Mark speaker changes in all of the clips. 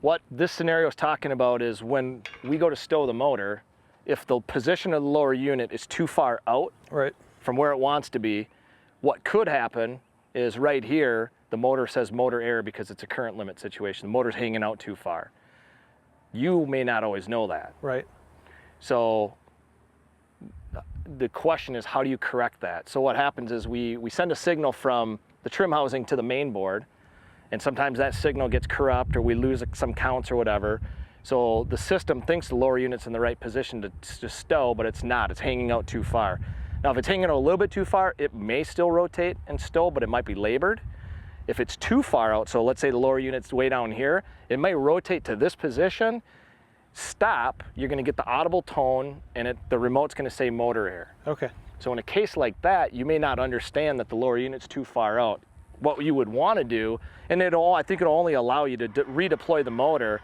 Speaker 1: What this scenario is talking about is when we go to stow the motor, if the position of the lower unit is too far out from where it wants to be, what could happen is right here, the motor says motor error because it's a current limit situation. The motor's hanging out too far. You may not always know that.
Speaker 2: Right.
Speaker 1: So the question is, how do you correct that? So what happens is we send a signal from the trim housing to the main board, and sometimes that signal gets corrupt or we lose some counts or whatever. So the system thinks the lower unit's in the right position to stow, but it's not. It's hanging out too far. Now, if it's hanging out a little bit too far, it may still rotate and stow, but it might be labored. If it's too far out, so let's say the lower unit's way down here, it may rotate to this position, stop, you're gonna get the audible tone, and the remote's gonna say motor error.
Speaker 2: Okay.
Speaker 1: So in a case like that, you may not understand that the lower unit's too far out. What you would wanna do, and I think it'll only allow you to redeploy the motor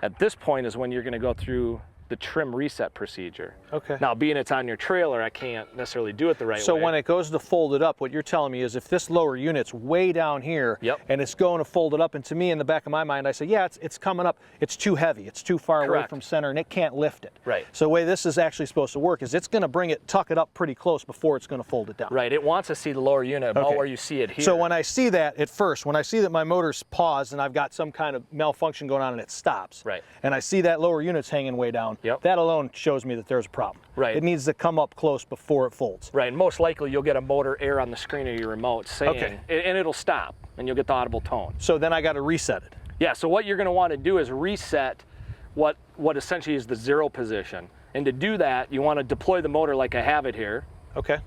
Speaker 1: at this point is when you're gonna go through the trim reset procedure.
Speaker 2: Okay.
Speaker 1: Now, being it's on your trailer, I can't necessarily do it the right way.
Speaker 2: So when it goes to fold it up, what you're telling me is if this lower unit's way down here and it's going to fold it up, and to me in the back of my mind, I say, yeah, it's coming up, it's too heavy, it's too far away from center, and it can't lift it.
Speaker 1: Right.
Speaker 2: So the way this is actually supposed to work is it's going to bring it, tuck it up pretty close before it's going to fold it down.
Speaker 1: Right, it wants to see the lower unit about where you see it here.
Speaker 2: So when I see that at first, when I see that my motor's paused and I've got some kind of malfunction going on and it stops, and I see that lower unit's hanging way down, that alone shows me that there's a problem.
Speaker 1: Right.
Speaker 2: It needs to come up close before it folds.
Speaker 1: Right, and most likely you'll get a motor error on the screen of your remote saying, and it'll stop, and you'll get the audible tone.
Speaker 2: So then I got to reset it.
Speaker 1: Yeah, so what you're going to want to do is reset what essentially is the zero position. And to do that, you want to deploy the motor like I have it here.
Speaker 2: Okay.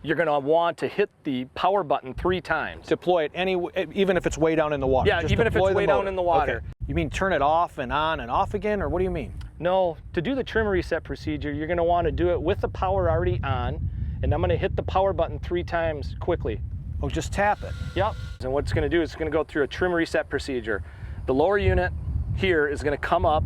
Speaker 1: You're going to want to hit the power button 3 times.
Speaker 2: Deploy it even if it's way down in the water?
Speaker 1: Yeah,
Speaker 2: just
Speaker 1: even if it's way down in the water.
Speaker 2: Okay. You mean turn it off and on and off again, or what do you mean?
Speaker 1: No, to do the trim reset procedure, you're going to want to do it with the power already on, and I'm going to hit the power button 3 times quickly.
Speaker 2: Oh, just tap it?
Speaker 1: Yep. And what it's going to do is it's going to go through a trim reset procedure. The lower unit here is going to come up.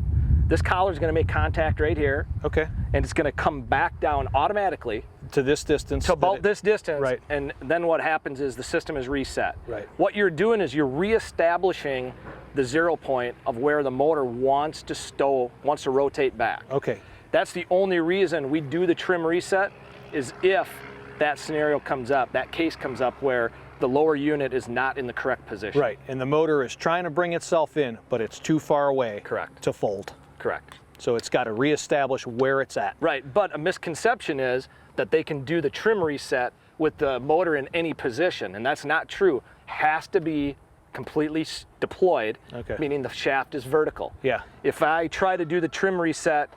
Speaker 1: This collar is going to make contact right here.
Speaker 2: Okay.
Speaker 1: And it's going to come back down automatically.
Speaker 2: To this distance?
Speaker 1: To about this distance.
Speaker 2: Right.
Speaker 1: And then what happens is the system is reset.
Speaker 2: Right.
Speaker 1: What you're doing is you're reestablishing the 0 point of where the motor wants to stow, wants to rotate back.
Speaker 2: Okay.
Speaker 1: That's the only reason we do the trim reset, is if that scenario comes up, that case comes up where the lower unit is not in the correct position.
Speaker 2: Right, and the motor is trying to bring itself in, but it's too far away to fold.
Speaker 1: Correct.
Speaker 2: So it's got to reestablish where it's at.
Speaker 1: Right, but a misconception is that they can do the trim reset with the motor in any position, and that's not true. Has to be completely deployed, meaning the shaft is vertical.
Speaker 2: Yeah.
Speaker 1: If I try to do the trim reset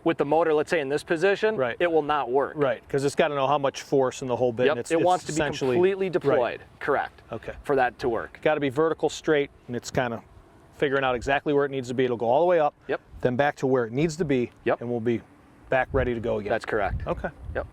Speaker 1: with the motor, let's say in this position, it will not work.
Speaker 2: Right, because it's got to know how much force in the whole bit.
Speaker 1: Yep,
Speaker 2: and
Speaker 1: it wants to be completely deployed. Correct.
Speaker 2: Okay.
Speaker 1: For that to work.
Speaker 2: Got to be vertical, straight, and it's kind of figuring out exactly where it needs to be. It'll go all the way up, then back to where it needs to be, and we'll be back ready to go again.
Speaker 1: That's correct.
Speaker 2: Okay.
Speaker 1: Yep.